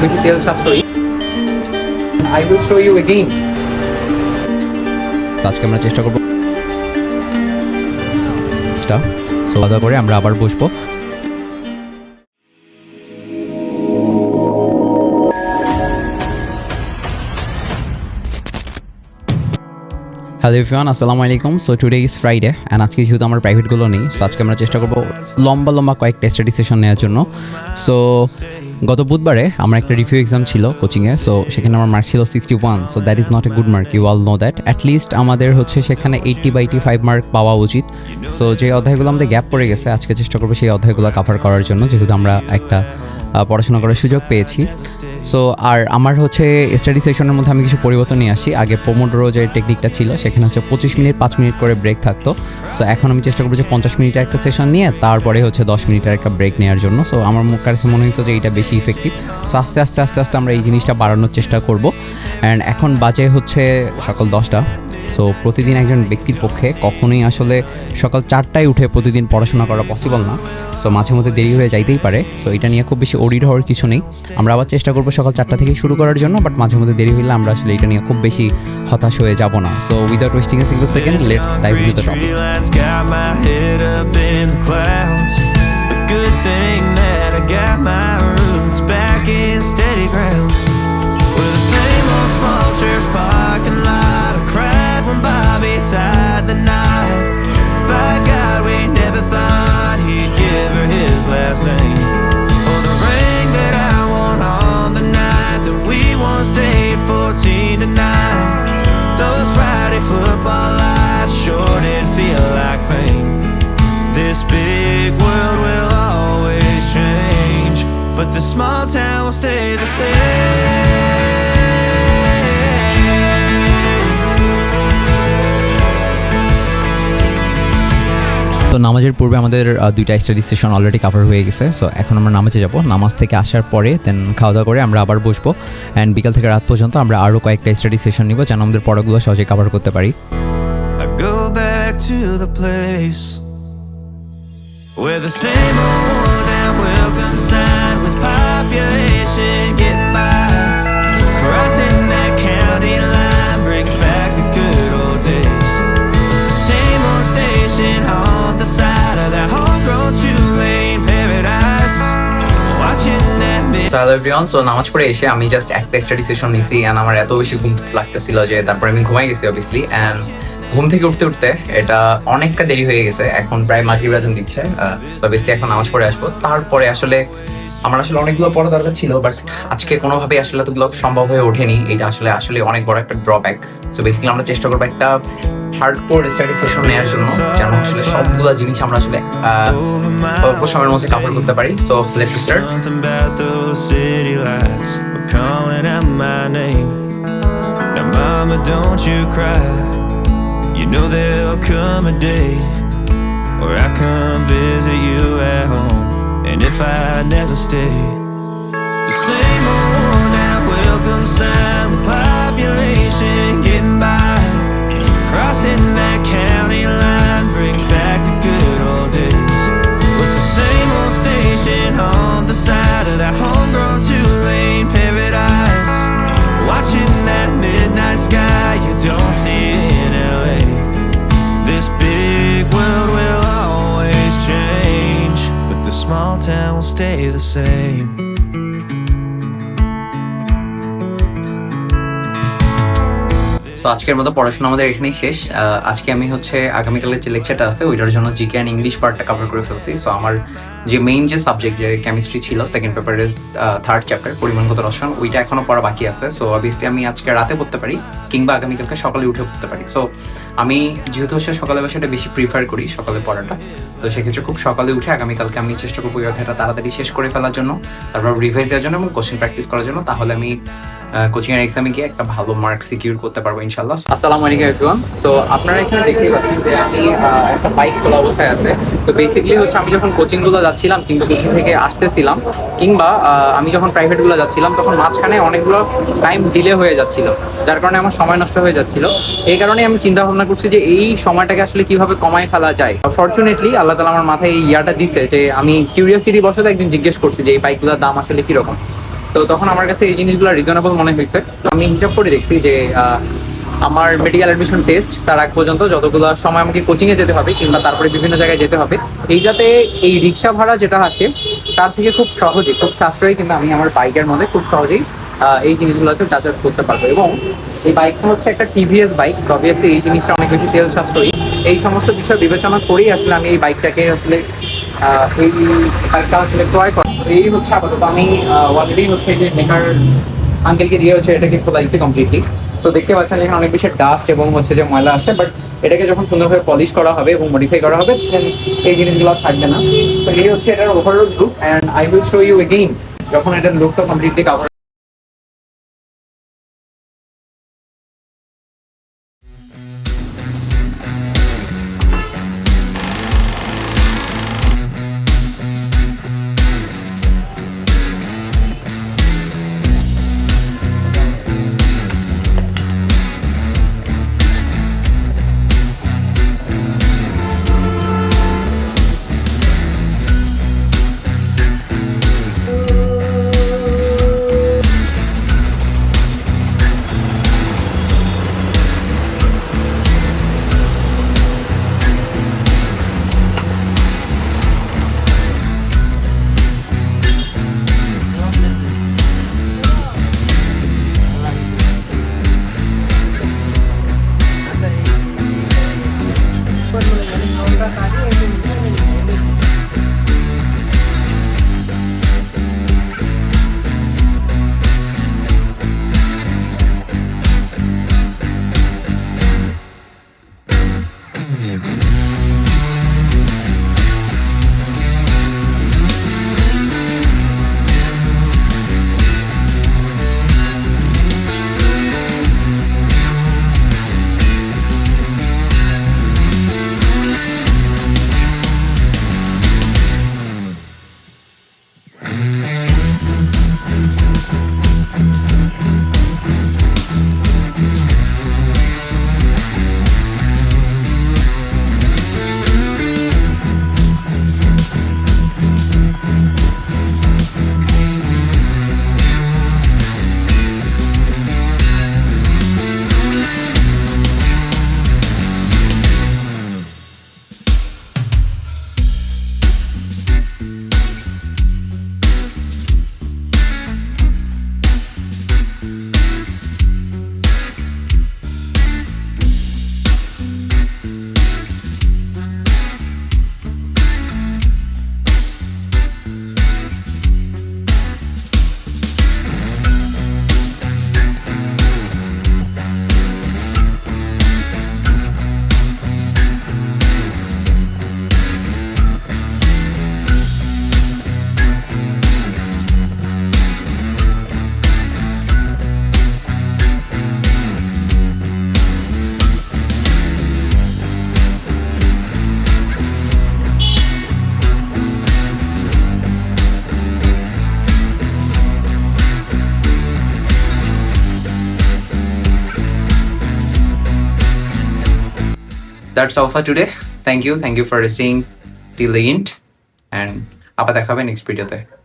বেশি তেল সাশ্রয়ী। I will show you again. আজকে আমরা চেষ্টা করবো সো খাওয়া দাওয়া করে আমরা আবার বসবো। হ্যালো এভরিওয়ান, আসসালামু আলাইকুম। So today is Friday and আজকে যেহেতু আমার প্রাইভেটগুলো নেই, সো আজকে আমরা চেষ্টা করবো লম্বা কয়েকটা স্টাডি সেশন নেওয়ার জন্য। সো গত বুধবারে আমার একটা রিভিউ এক্সাম ছিল কোচিংয়ে, সো সেখানে আমার মার্ক ছিল 61। So that is not a good mark, you all know that. At least আমাদের হচ্ছে সেখানে 80/85 মার্ক পাওয়া উচিত। সো যে অধ্যায়গুলো আমাদের গ্যাপ পড়ে গেছে, আজকে চেষ্টা করবো সেই অধ্যায়গুলো কভার করার জন্য, যেহেতু আমরা একটা পড়াশোনা করার সুযোগ পেয়েছি। সো আর আমার হচ্ছে স্টাডি সেশনের মধ্যে আমি কিছু পরিবর্তন নিয়ে আসি। আগে পোমোডোরো যে টেকনিকটা ছিল সেখানে হচ্ছে 25 মিনিট 5 মিনিট করে ব্রেক থাকতো। সো এখন আমি চেষ্টা করবো যে 50 মিনিটের একটা সেশন নিয়ে তারপরে হচ্ছে 10 মিনিটের একটা ব্রেক নেওয়ার জন্য। সো আমার কাছে মনে হয়েছে যে এইটা বেশি ইফেক্টিভ। সো আস্তে আস্তে আমরা এই জিনিসটা বাড়ানোর চেষ্টা করব। অ্যান্ড এখন বাজে হচ্ছে সকাল 10টা। সো প্রতিদিন একজন ব্যক্তির পক্ষে কখনোই আসলে সকাল 4টায় উঠে প্রতিদিন পড়াশোনা করা পসিবল না। সো মাঝে মধ্যে দেরি হয়ে যাইতেই পারে। সো এটা নিয়ে খুব বেশি ওরিড হওয়ার কিছু নেই। আমরা আবার চেষ্টা করবো সকাল 4টা থেকে শুরু করার জন্য, বাট মাঝে মধ্যে দেরি হলে আমরা আসলে এটা নিয়ে খুব বেশি হতাশ হয়ে যাব না। So without wasting a single second, let's dive into the topic. Inside the night, by God, we never thought he'd give her his last name. Or the ring that I won on the night that we once stayed 14 tonight. Those Friday football lights sure did feel like fame. This big world will always change, but the small town will stay the same. তো নামাজের পূর্বে আমাদের 2টা study session already cover হয়ে গেছে। So এখন আমরা নামাজে যাব। নামাজ থেকে আসার পরে দেন খাওয়া দাওয়া করে আমরা আবার বসবো। অ্যান্ড বিকাল থেকে রাত পর্যন্ত আমরা আরও কয়েকটা স্টাডি সেশন নিব, যেন আমাদের পড়াগুলো সহজে কভার করতে পারি। I go back to the place where the same old worn down welcome sign with population getting by, crossing that county line brings back the good old days. The same old station on the side of that homegrown two-lane paradise, watching that hello everyone, so নামাজ পড়ে এসে আমি just একটা study session নিছি and আমার এত বেশি ঘুম লাগতেছিল যে তারপরে আমি ঘুমাই গেছি অবভিয়াসলি। অ্যান্ড ঘুম থেকে উঠতে এটা অনেকটা দেরি হয়ে গেছে। এখন প্রায় মাগরিব আজান দিচ্ছে। তো অবভিয়াসলি এখন নামাজ পড়ে আসবো। তারপরে আসলে আমার আসলে অনেকগুলো পড়া দরকার ছিল, বাট আজকে কোনোভাবেই আসলে এতগুলো সম্ভব হয়ে ওঠেনি। এটা আসলে অনেক বড় একটা ড্রব্যাক। সো বেসিক্যালি আমরা চেষ্টা করবো একটা হার্ডকোর স্টাডি সেশন নেওয়ার জন্য, যেন আসলে সবগুলো জিনিস আমরা আসলে অল্প সময়ের মধ্যে কভার করতে পারি। So let's start. something about those city lights were calling out my name. Now mama, don't you cry, you know there'll come a day where I come visit you at home, and if I never stay, the same old worn out welcome sign with population getting by, crossing that county line brings back the good old days, with the same old station on the side of that homegrown two-lane paradise, watching that midnight sky you don't see in LA. This big world will always change, but the small town will stay the same. So আজকের মতো পড়াশোনা আমাদের এখানেই শেষ। আজকে আমি হচ্ছে আগামীকালের যে লেকচারটা আছে ওইটার জন্য জিকে অ্যান্ড ইংলিশ পার্টটা কভার করে ফেলছি। সো আমার যে মেইন যে সাবজেক্ট যে কেমিস্ট্রি ছিল সেকেন্ড পেপারের 3rd চ্যাপ্টার পরিমাণগত রসায়ন, ওইটা এখনো পড়া বাকি আছে। সো অবভিয়াসলি আমি আজকে রাতে পড়তে পারি কিংবা আগামীকালকে সকালে উঠে পড়তে পারি। সো আমি যেহেতু হচ্ছে সকালে বসে বেশি প্রিফার করি সকালে পড়াটা, তো সেক্ষেত্রে খুব সকালে উঠে আগামীকালকে আমি চেষ্টা করবো এই অধ্যায়টা তাড়াতাড়ি শেষ করে ফেলার জন্য, তারপর রিভাইজ দেওয়ার জন্য এবং কোশ্চেন প্র্যাকটিস করার জন্য। তাহলে আমি কোচিং এর এক্সামে গিয়ে একটা ভালো মার্ক সিকিউর করতে পারবো ইনশাআল্লাহ। আসসালামু আলাইকুম এভরিওয়ান। সো আপনারা এখানে দেখতেই পাচ্ছেন যে আমি একটা বাইক খোলা অবস্থায় আছে। তো বেসিক্যালি হচ্ছে আমি যখন কোচিংগুলো যাচ্ছিলাম কিন্তু কোচিং থেকে আসতেছিলাম কিংবা আমি যখন প্রাইভেটগুলো যাচ্ছিলাম তখন মাঝখানে অনেকগুলো টাইম ডিলে হয়ে যাচ্ছিল, যার কারণে আমার সময় নষ্ট হয়ে যাচ্ছিল। এই কারণে আমি চিন্তা ভাবনা করছি যে এই সময়টাকে আসলে কিভাবে কমায় ফেলা যায়। ফরচুনেটলি আল্লাহ তাআলা আমার মাথায় এই ইয়াটা দিছে যে আমি কিউরিয়াসিটি বশত একদিন জিজ্ঞেস করছি যে এই বাইকগুলোর দাম আসলে কিরকম। তো তখন আমার কাছে এই জিনিসগুলো রিজনেবল মনে হয়েছে। তো আমি হিসাব করে দেখছি যে আমার মেডিকেল অ্যাডমিশন টেস্ট তার আগ পর্যন্ত যতগুলো সময় আমাকে কোচিংয়ে যেতে হবে কিংবা তারপরে বিভিন্ন জায়গায় যেতে হবে, এইটাতে এই রিক্সা ভাড়া যেটা আসে তার থেকে খুব সহজেই, খুব সাশ্রয়ী, কিন্তু আমি আমার বাইকের মধ্যে খুব সহজেই এই জিনিসগুলোকে যাতায়াত করতে পারবো। এবং এই বাইকটা হচ্ছে একটা টিভিএস বাইক, অবভিয়াসলি এই জিনিসটা অনেক বেশি তেল সাশ্রয়ী। এই সমস্ত বিষয় বিবেচনা করেই আসলে আমি এই বাইকটাকে আসলে এই বাইকটা আসলে ক্রয় করা। এই হচ্ছে আপাতত আমি অলরেডি হচ্ছে এই যে মেকার আঙ্কেলকে দিয়ে হচ্ছে এটাকে খোলাইছি কমপ্লিটলি। তো দেখতে পাচ্ছেন এখানে অনেক বেশি ডাস্ট এবং হচ্ছে যে ময়লা আছে, বাট এটাকে যখন সুন্দরভাবে পলিশ করা হবে এবং মডিফাই করা হবে then এই জিনিসগুলো থাকবে না। তো এই হচ্ছে এটার overall look, and I will show you again যখন এটার লুকটা completely cover. That's all for today. Thank you for staying till the end, and আবার দেখা হবে নেক্সট ভিডিওতে।